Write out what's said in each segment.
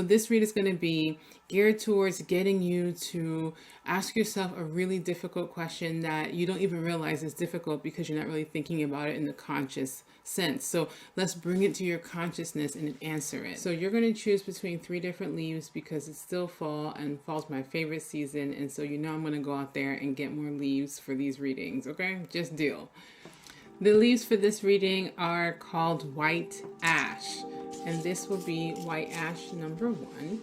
this read is going to be geared towards getting you to ask yourself a really difficult question that you don't even realize is difficult because you're not really thinking about it in the conscious sense. So let's bring it to your consciousness and answer it. So you're going to choose between 3 different leaves because it's still fall, and fall's my favorite season. And so I'm going to go out there and get more leaves for these readings. Okay, just deal. The leaves for this reading are called white ash, and this will be white ash number 1.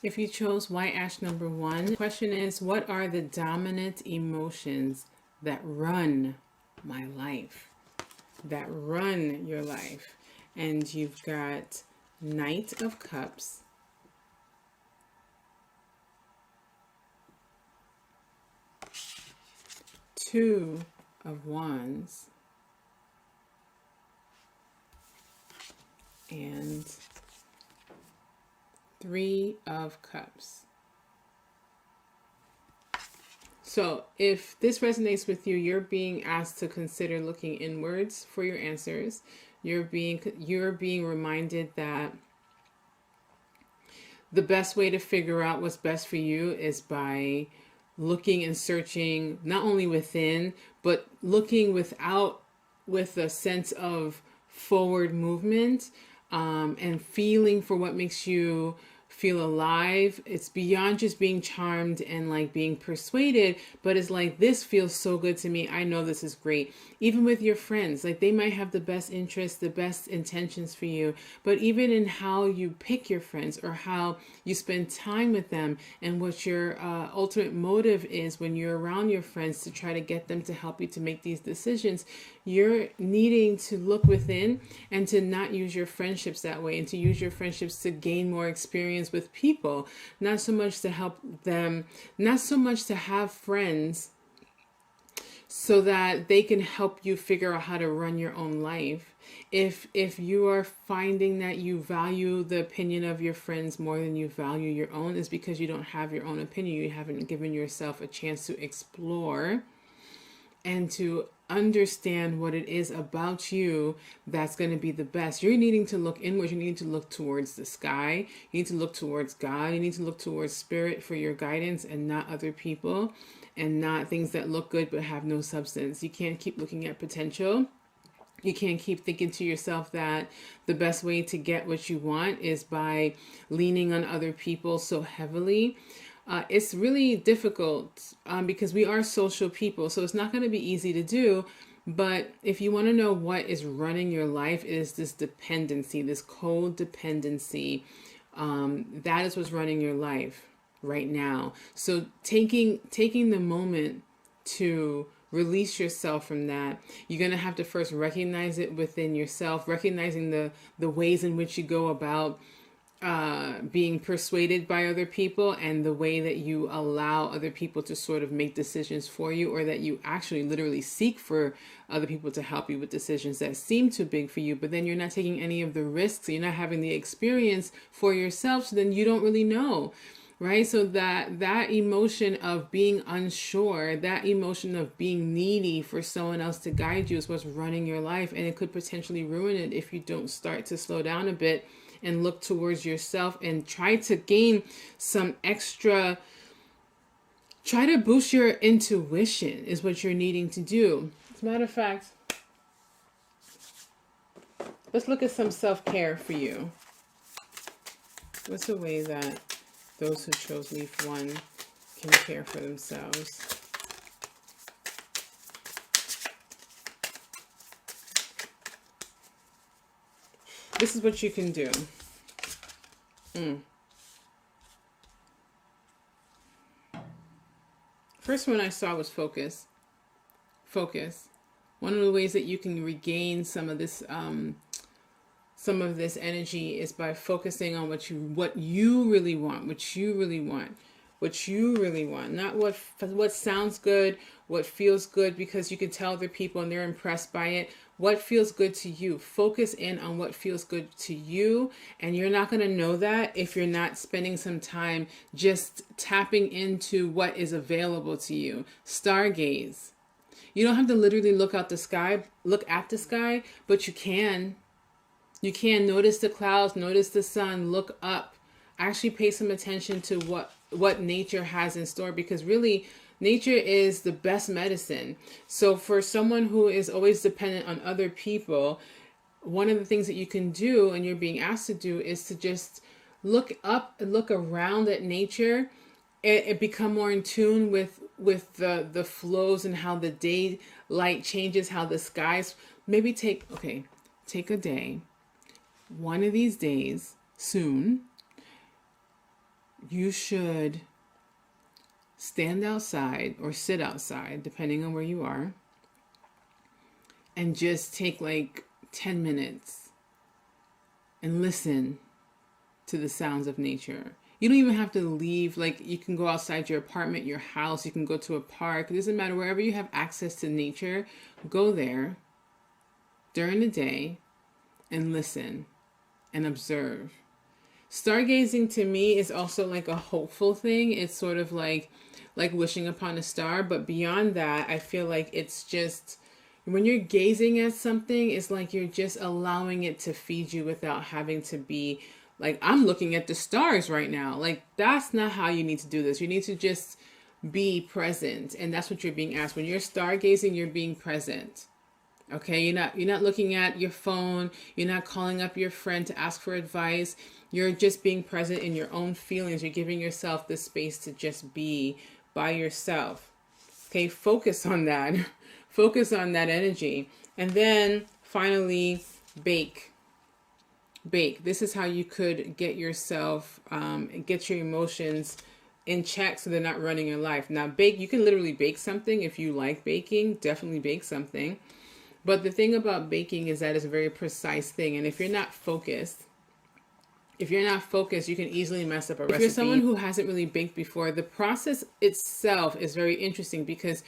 If you chose white ash number 1, the question is, what are the dominant emotions that run my life? That run your life? And you've got Knight of Cups, Two of Wands, and 3 of Cups. So if this resonates with you, you're being asked to consider looking inwards for your answers. You're being reminded that the best way to figure out what's best for you is by looking and searching not only within, but looking without, with a sense of forward movement, and feeling for what makes you feel alive. It's beyond just being charmed and like being persuaded, but it's like, this feels so good to me. I know this is great. Even with your friends, like they might have the best interests, the best intentions for you, but even in how you pick your friends or how you spend time with them and what your ultimate motive is when you're around your friends to try to get them to help you to make these decisions, you're needing to look within and to not use your friendships that way, and to use your friendships to gain more experience with people, not so much to help them, not so much to have friends so that they can help you figure out how to run your own life. If you are finding that you value the opinion of your friends more than you value your own, is because you don't have your own opinion. You haven't given yourself a chance to explore and to understand what it is about you that's going to be the best. You're needing to look inward. You need to look towards the sky. You need to look towards God. You need to look towards spirit for your guidance, and not other people, and not things that look good but have no substance. You can't keep looking at potential. You can't keep thinking to yourself that the best way to get what you want is by leaning on other people so heavily. It's really difficult because we are social people, so it's not going to be easy to do. But if you want to know what is running your life, it is this dependency, this codependency. That is what's running your life right now. So taking the moment to release yourself from that, you're going to have to first recognize it within yourself, recognizing the ways in which you go about being persuaded by other people, and the way that you allow other people to sort of make decisions for you, or that you actually literally seek for other people to help you with decisions that seem too big for you, but then you're not taking any of the risks, you're not having the experience for yourself, so then you don't really know. Right? So that emotion of being unsure, that emotion of being needy for someone else to guide you, is what's running your life, and it could potentially ruin it if you don't start to slow down a bit and look towards yourself and try to gain some extra, try to boost your intuition is what you're needing to do. As a matter of fact, let's look at some self-care for you. What's a way that those who chose leaf 1 can care for themselves? This is what you can do. First one I saw was focus. Focus. One of the ways that you can regain some of this energy is by focusing on what you really want, what you really want, not what sounds good, what feels good because you can tell other people and they're impressed by it. What feels good to you. Focus in on what feels good to you, and you're not going to know that if you're not spending some time just tapping into what is available to you. Stargaze. You don't have to literally look at the sky, but you can. You can notice the clouds, notice the sun, look up. Actually pay some attention to what nature has in store, because really nature is the best medicine. So for someone who is always dependent on other people, one of the things that you can do, and you're being asked to do, is to just look up and look around at nature and become more in tune with the flows and how the daylight changes, how the skies. Maybe take a day, one of these days soon, you should stand outside or sit outside, depending on where you are, and just take like 10 minutes and listen to the sounds of nature. You don't even have to leave. Like, you can go outside your apartment, your house, you can go to a park. It doesn't matter. Wherever you have access to nature, go there during the day and listen and observe. Stargazing to me is also like a hopeful thing. It's sort of like wishing upon a star, but beyond that, I feel like it's just, when you're gazing at something, it's like you're just allowing it to feed you without having to be like, I'm looking at the stars right now. Like, that's not how you need to do this. You need to just be present, and that's what you're being asked. When you're stargazing, you're being present. Okay, you're not looking at your phone. You're not calling up your friend to ask for advice. You're just being present in your own feelings. You're giving yourself the space to just be by yourself. Okay, focus on that. Focus on that energy. And then finally, bake. This is how you could get yourself, get your emotions in check so they're not running your life. Now, you can literally bake something. If you like baking, definitely bake something. But the thing about baking is that it's a very precise thing. And if you're not focused, you can easily mess up a recipe. If you're someone who hasn't really baked before, the process itself is very interesting, because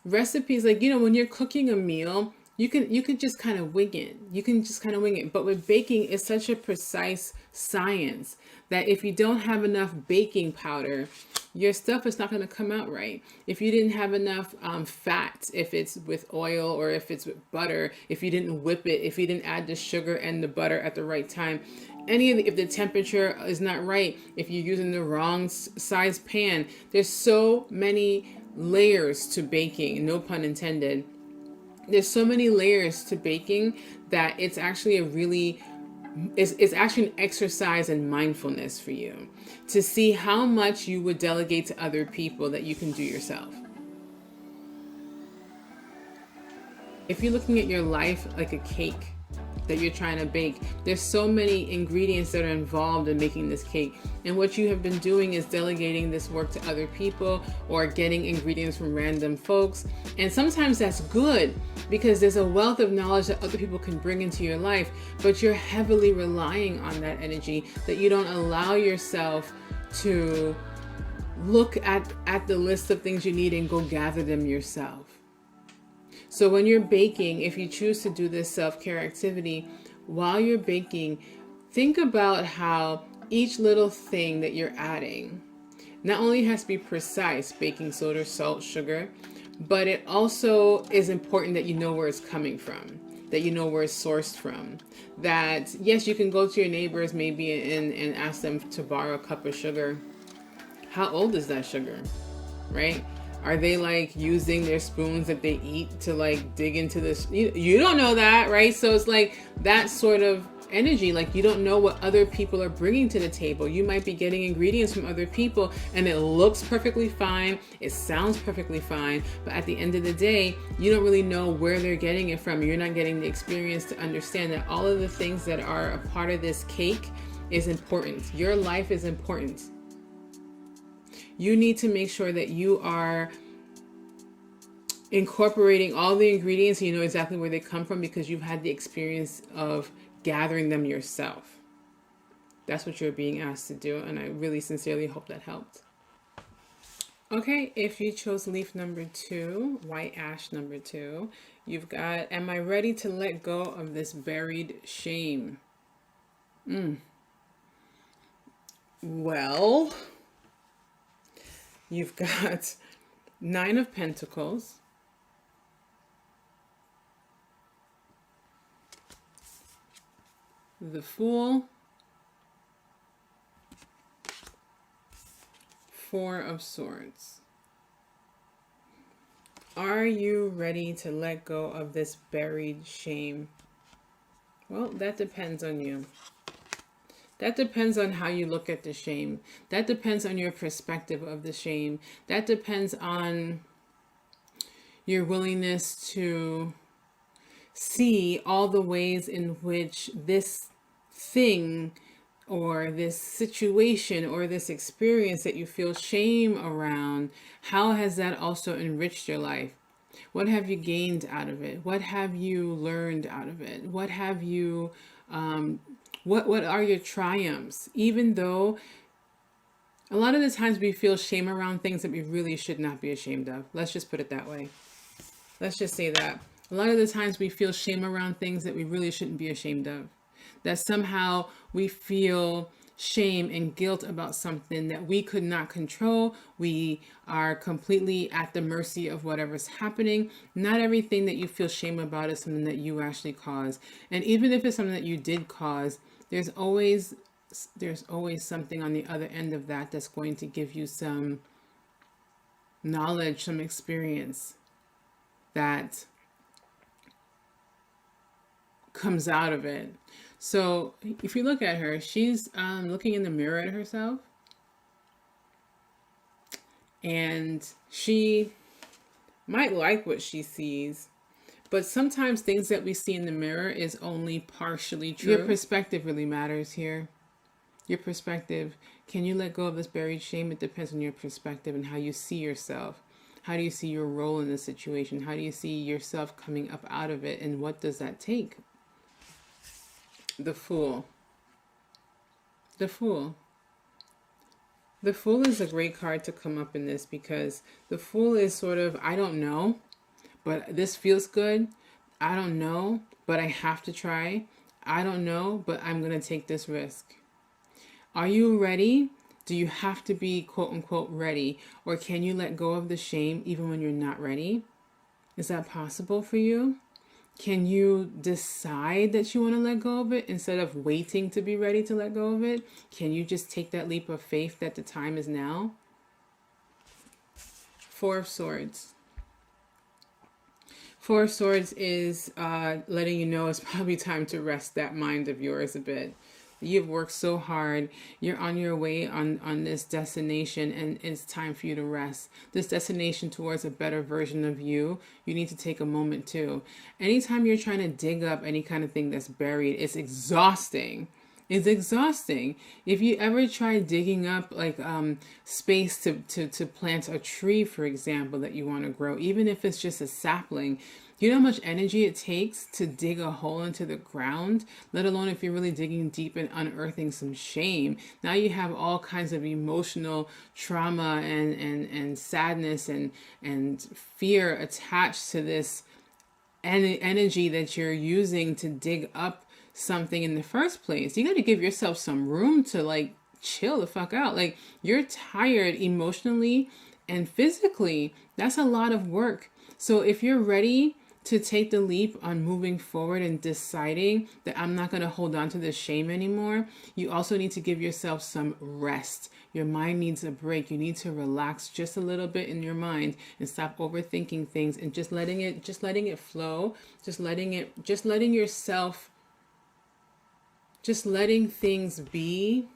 recipes, like, when you're cooking a meal, you can just kind of wing it. But with baking, it's such a precise science that if you don't have enough baking powder, your stuff is not going to come out right. If you didn't have enough fat, if it's with oil or if it's with butter, if you didn't whip it, if you didn't add the sugar and the butter at the right time, if the temperature is not right, if you're using the wrong size pan, there's so many layers to baking, no pun intended. There's so many layers to baking that it's actually it's actually an exercise in mindfulness for you to see how much you would delegate to other people that you can do yourself. If you're looking at your life like a cake that you're trying to bake, there's so many ingredients that are involved in making this cake. And what you have been doing is delegating this work to other people or getting ingredients from random folks. And sometimes that's good because there's a wealth of knowledge that other people can bring into your life, but you're heavily relying on that energy that you don't allow yourself to look at the list of things you need and go gather them yourself. So when you're baking, if you choose to do this self-care activity, while you're baking, think about how each little thing that you're adding not only has to be precise, baking soda, salt, sugar, but it also is important that you know where it's coming from, that you know where it's sourced from. That, yes, you can go to your neighbors maybe and ask them to borrow a cup of sugar. How old is that sugar, right? Are they like using their spoons that they eat to like dig into this? You don't know that, right? So it's like that sort of energy. Like, you don't know what other people are bringing to the table. You might be getting ingredients from other people and it looks perfectly fine. It sounds perfectly fine. But at the end of the day, you don't really know where they're getting it from. You're not getting the experience to understand that all of the things that are a part of this cake is important. Your life is important. You need to make sure that you are incorporating all the ingredients and you know exactly where they come from because you've had the experience of gathering them yourself. That's what you're being asked to do, and I really sincerely hope that helped. Okay, if you chose leaf number 2, white ash number 2, you've got, am I ready to let go of this buried shame? Well, you've got 9 of Pentacles, the Fool, 4 of Swords. Are you ready to let go of this buried shame? Well, that depends on you. That depends on how you look at the shame. That depends on your perspective of the shame. That depends on your willingness to see all the ways in which this thing or this situation or this experience that you feel shame around, how has that also enriched your life? What have you gained out of it? What have you learned out of it? What have you, what are your triumphs? Even though a lot of the times we feel shame around things that we really should not be ashamed of. Let's just put it that way. Let's just say that. A lot of the times we feel shame around things that we really shouldn't be ashamed of. That somehow we feel shame and guilt about something that we could not control. We are completely at the mercy of whatever's happening. Not everything that you feel shame about is something that you actually caused. And even if it's something that you did cause, there's always something on the other end of that that's going to give you some knowledge, some experience that comes out of it. So if you look at her, she's looking in the mirror at herself, and she might like what she sees, but sometimes things that we see in the mirror is only partially true. Your perspective really matters here. Your perspective. Can you let go of this buried shame? It depends on your perspective and how you see yourself. How do you see your role in the situation? How do you see yourself coming up out of it? And what does that take? The Fool. The Fool. The Fool is a great card to come up in this, because the Fool is sort of, I don't know, but this feels good. I don't know, but I have to try. I don't know, but I'm going to take this risk. Are you ready? Do you have to be quote unquote ready? Or can you let go of the shame even when you're not ready? Is that possible for you? Can you decide that you want to let go of it instead of waiting to be ready to let go of it? Can you just take that leap of faith that the time is now? 4 of Swords. 4 of Swords is letting you know it's probably time to rest that mind of yours a bit. You've worked so hard. You're on your way on this destination, and it's time for you to rest. This destination towards a better version of you, you need to take a moment too. Anytime you're trying to dig up any kind of thing that's buried, it's exhausting. It's exhausting. If you ever try digging up like space to plant a tree, for example, that you want to grow, even if it's just a sapling, you know how much energy it takes to dig a hole into the ground, let alone if you're really digging deep and unearthing some shame. Now you have all kinds of emotional trauma and sadness and fear attached to this energy that you're using to dig up something in the first place. You got to give yourself some room to like chill the fuck out. Like, you're tired emotionally and physically. That's a lot of work. So if you're ready to take the leap on moving forward and deciding that I'm not going to hold on to this shame anymore, you also need to give yourself some rest. Your mind needs a break. You need to relax just a little bit in your mind and stop overthinking things and just letting it flow, just letting yourself, just letting things be,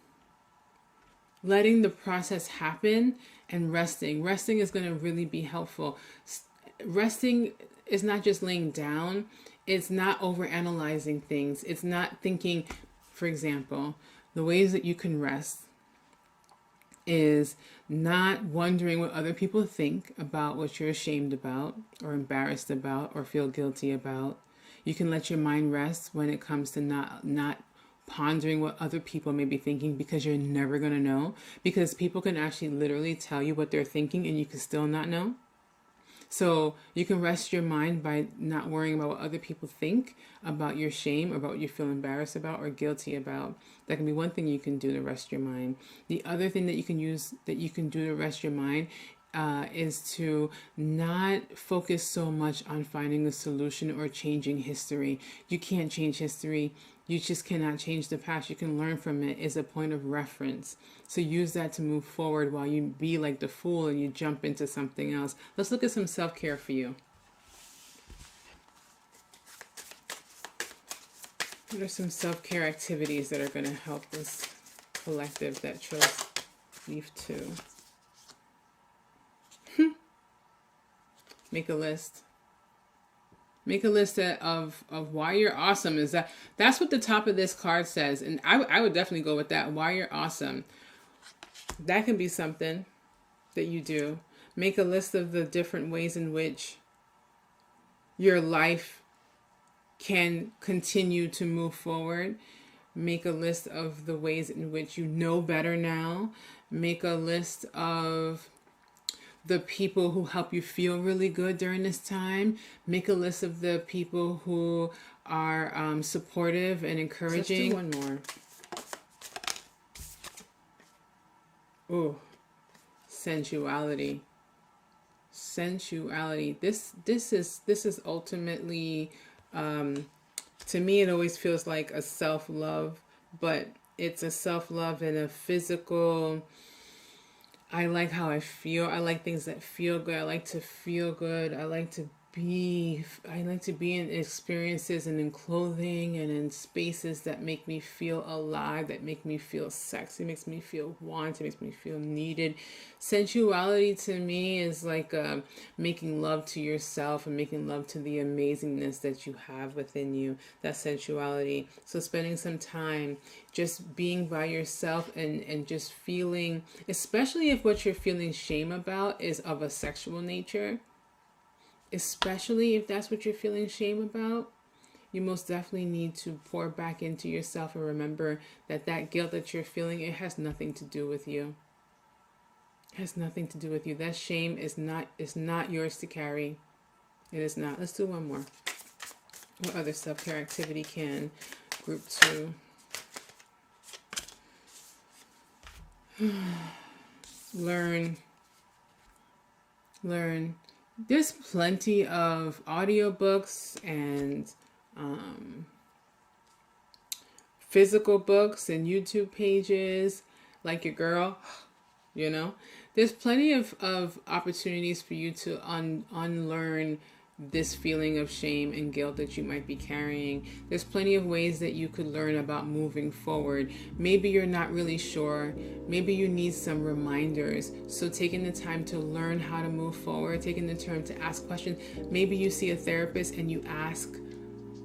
letting the process happen, and resting. Resting is going to really be helpful. Resting is not just laying down. It's not overanalyzing things. It's not thinking, for example, the ways that you can rest is not wondering what other people think about what you're ashamed about or embarrassed about or feel guilty about. You can let your mind rest when it comes to not pondering what other people may be thinking, because you're never going to know, because people can actually literally tell you what they're thinking and you can still not know. So you can rest your mind by not worrying about what other people think about your shame, about what you feel embarrassed about or guilty about. That can be one thing you can do to rest your mind. The other thing that you can do to rest your mind is to not focus so much on finding a solution or changing history. You can't change history. You just cannot change the past. You can learn from it. It's a point of reference. So use that to move forward while you be like the fool and you jump into something else. Let's look at some self-care for you. What are some self-care activities that are going to help this collective that chose Leaf 2? Make a list. Make a list of why you're awesome. That's what the top of this card says. And I would definitely go with that. Why you're awesome. That can be something that you do. Make a list of the different ways in which your life can continue to move forward. Make a list of the ways in which you know better now. Make a list of the people who help you feel really good during this time. Make a list of the people who are supportive and encouraging. Let's do one more. Ooh, sensuality. Sensuality. This is ultimately, to me, it always feels like a self-love, but it's a self-love in a physical. I like how I feel. I like things that feel good. I like to feel good. I like to be in experiences and in clothing and in spaces that make me feel alive, that make me feel sexy, makes me feel wanted, makes me feel needed. Sensuality to me is like making love to yourself and making love to the amazingness that you have within you. That's sensuality. So spending some time just being by yourself and just feeling, especially if what you're feeling shame about is of a sexual nature, especially if that's what you're feeling shame about, you most definitely need to pour back into yourself and remember that that guilt that you're feeling, it has nothing to do with you. It has nothing to do with you. That shame is not yours to carry. It is not. Let's do one more. What other self-care activity can group 2? Learn. There's plenty of audiobooks and physical books and YouTube pages like your girl, you know. There's plenty of opportunities for you to unlearn this feeling of shame and guilt that you might be carrying. There's plenty of ways that you could learn about moving forward. Maybe you're not really sure. Maybe you need some reminders. So taking the time to learn how to move forward, taking the time to ask questions. Maybe you see a therapist and you ask,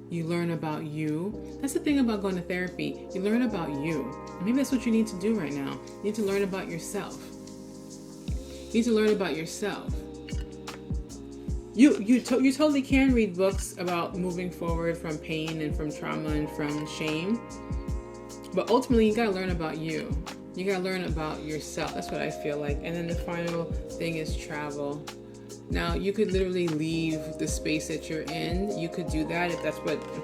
you learn about you. That's the thing about going to therapy. You learn about you. Maybe that's what you need to do right now. You need to learn about yourself. You need to learn about yourself. You totally can read books about moving forward from pain and from trauma and from shame. But ultimately, you got to learn about you. You got to learn about yourself. That's what I feel like. And then the final thing is travel. Now, you could literally leave the space that you're in. You could do that if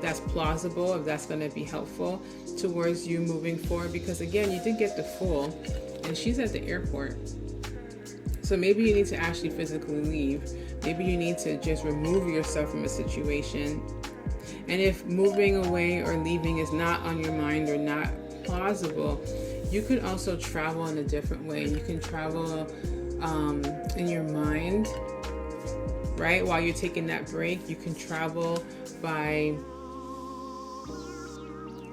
that's plausible, if that's going to be helpful towards you moving forward. Because again, you did get the Fool, and she's at the airport. So maybe you need to actually physically leave. Maybe you need to just remove yourself from a situation. And if moving away or leaving is not on your mind or not plausible, you could also travel in a different way. You can travel in your mind, right? While you're taking that break, you can travel by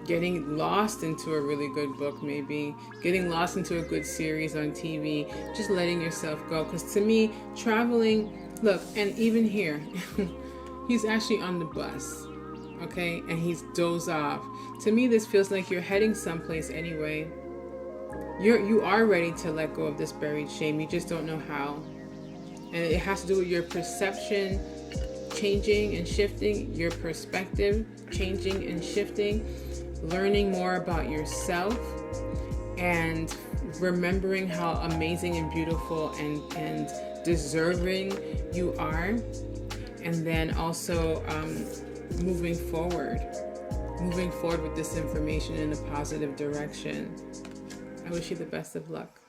getting lost into a really good book, maybe getting lost into a good series on TV, just letting yourself go. Because to me, traveling, look, and even here, he's actually on the bus, okay, and he's dozed off. To me, this feels like you're heading someplace anyway. You are ready to let go of this buried shame. You just don't know how. And it has to do with your perception changing and shifting, your perspective changing and shifting. learning more about yourself and remembering how amazing and beautiful and deserving you are. And then also moving forward with this information in a positive direction. I wish you the best of luck.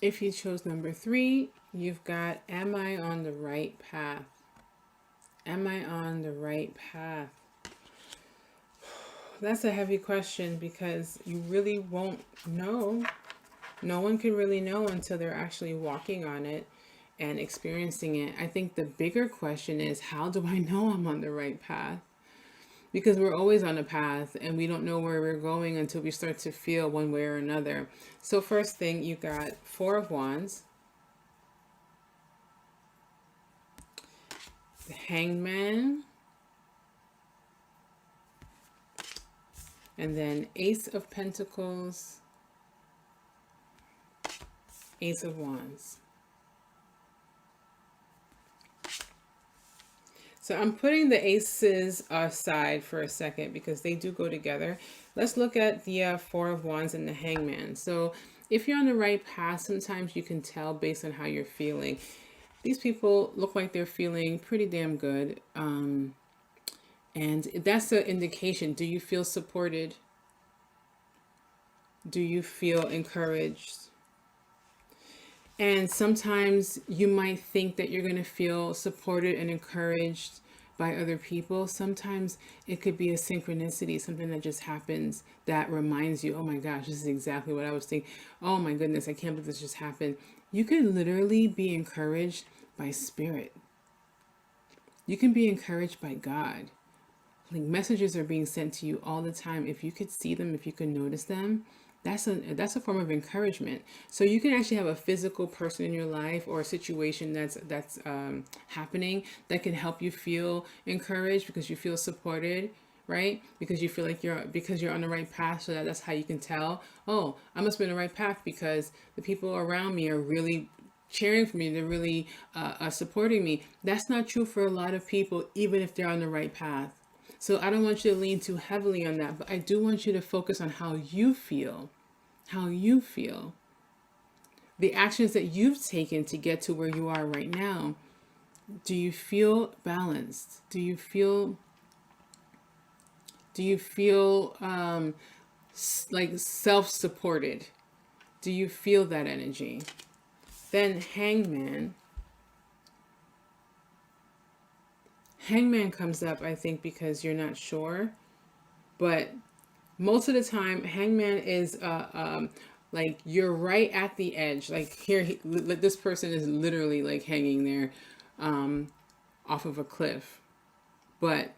If you chose number 3, you've got, am I on the right path? Am I on the right path? That's a heavy question because you really won't know. No one can really know until they're actually walking on it and experiencing it. I think the bigger question is, how do I know I'm on the right path? Because we're always on a path and we don't know where we're going until we start to feel one way or another. So first thing, you got 4 of Wands, the Hangman, and then Ace of Pentacles, Ace of Wands. So I'm putting the aces aside for a second because they do go together. Let's look at the 4 of Wands and the Hangman. So if you're on the right path, sometimes you can tell based on how you're feeling. These people look like they're feeling pretty damn good. And that's the indication. Do you feel supported? Do you feel encouraged? And sometimes you might think that you're going to feel supported and encouraged by other people. Sometimes it could be a synchronicity, something that just happens that reminds you, oh my gosh, this is exactly what I was thinking. Oh my goodness, I can't believe this just happened. You can literally be encouraged by spirit. You can be encouraged by God. Like messages are being sent to you all the time. If you could see them, if you could notice them, that's a form of encouragement. So you can actually have a physical person in your life or a situation that's happening that can help you feel encouraged because you feel supported, right? Because you feel like you're on the right path. So that's how you can tell, oh, I must be on the right path because the people around me are really cheering for me. They're really supporting me. That's not true for a lot of people, even if they're on the right path. So I don't want you to lean too heavily on that, but I do want you to focus on how you feel, the actions that you've taken to get to where you are right now. Do you feel balanced? Do you feel like self-supported? Do you feel that energy? Then Hangman. Hangman comes up, I think, because you're not sure. But most of the time, Hangman is like you're right at the edge. Like here, this person is literally like hanging there off of a cliff. But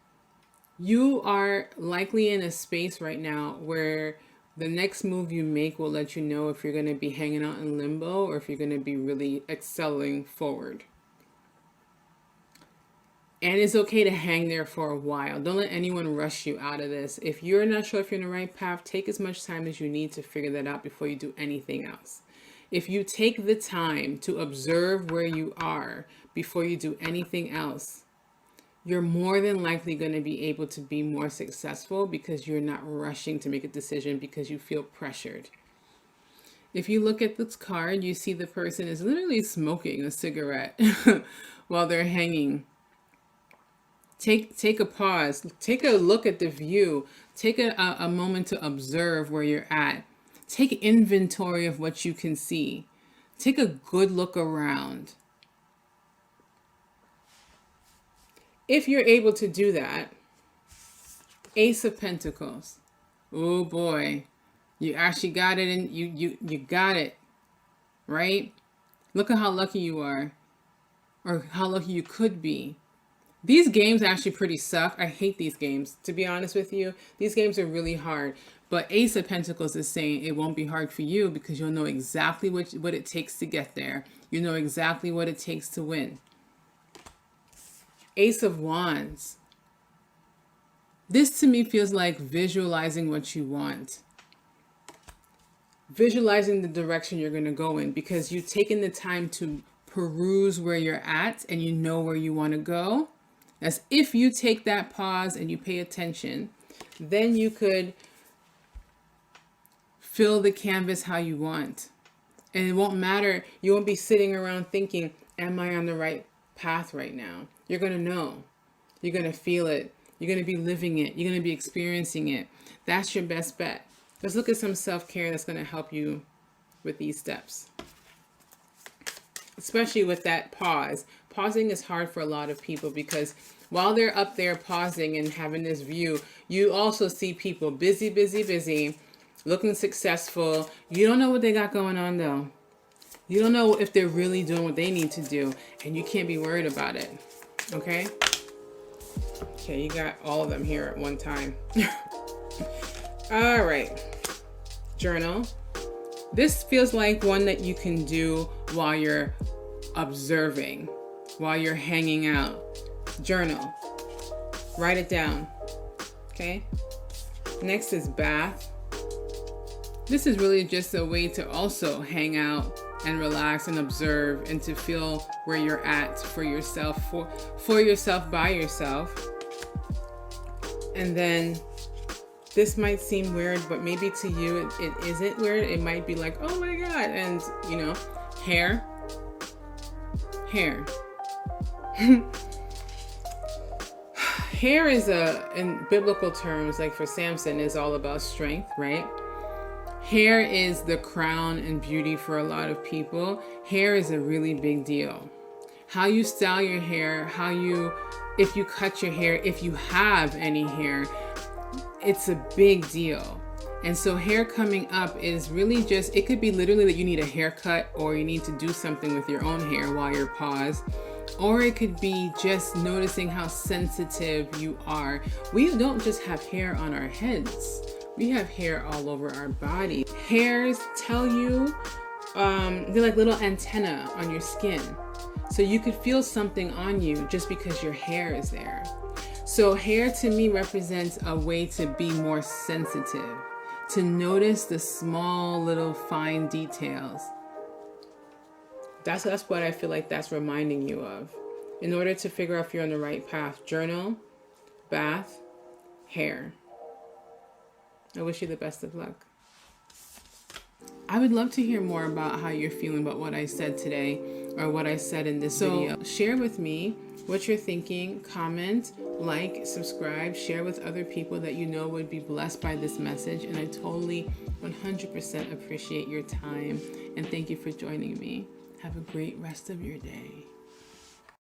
you are likely in a space right now where the next move you make will let you know if you're going to be hanging out in limbo or if you're going to be really excelling forward. And it's okay to hang there for a while. Don't let anyone rush you out of this. If you're not sure if you're in the right path, take as much time as you need to figure that out before you do anything else. If you take the time to observe where you are before you do anything else, you're more than likely going to be able to be more successful because you're not rushing to make a decision because you feel pressured. If you look at this card, you see the person is literally smoking a cigarette while they're hanging. Take a pause, take a look at the view, take a moment to observe where you're at. Take inventory of what you can see. Take a good look around. If you're able to do that, Ace of Pentacles. Oh boy, you actually got it, and you got it, right? Look at how lucky you are, or how lucky you could be. These games actually pretty suck. I hate these games, to be honest with you. These games are really hard. But Ace of Pentacles is saying it won't be hard for you because you'll know exactly what it takes to get there. You know exactly what it takes to win. Ace of Wands. This to me feels like visualizing what you want. Visualizing the direction you're going to go in because you've taken the time to peruse where you're at and you know where you want to go. As if you take that pause and you pay attention, then you could fill the canvas how you want. And it won't matter. You won't be sitting around thinking, am I on the right path right now? You're going to know. You're going to feel it. You're going to be living it. You're going to be experiencing it. That's your best bet. Let's look at some self-care that's going to help you with these steps. Especially with that pause. Pausing is hard for a lot of people because while they're up there pausing and having this view, you also see people busy, busy, busy, looking successful. You don't know what they got going on though. You don't know if they're really doing what they need to do, and you can't be worried about it. Okay? Okay, you got all of them here at one time. All right. Journal. This feels like one that you can do while you're observing, while you're hanging out. Journal. Write it down. Okay? Next is bath. This is really just a way to also hang out and relax and observe and to feel where you're at for yourself, for yourself, by yourself. And then this might seem weird, but maybe to you it isn't weird. It might be like, oh my God. And you know, hair. Hair is in biblical terms, like for Samson, is all about strength, right? Hair is the crown and beauty for a lot of people. Hair is a really big deal. How you style your hair, if you cut your hair, if you have any hair, it's a big deal. And so hair coming up is really just, it could be literally that you need a haircut or you need to do something with your own hair while you're paused. Or it could be just noticing how sensitive you are. We don't just have hair on our heads. We have hair all over our body. Hairs tell you, they're like little antenna on your skin. So you could feel something on you just because your hair is there. So hair to me represents a way to be more sensitive, to notice the small little fine details. That's what I feel like that's reminding you of. In order to figure out if you're on the right path, journal, bath, hair. I wish you the best of luck. I would love to hear more about how you're feeling about what I said today or what I said in this video. Share with me what you're thinking, comment, like, subscribe, share with other people that you know would be blessed by this message. And I totally 100% appreciate your time. And thank you for joining me. Have a great rest of your day.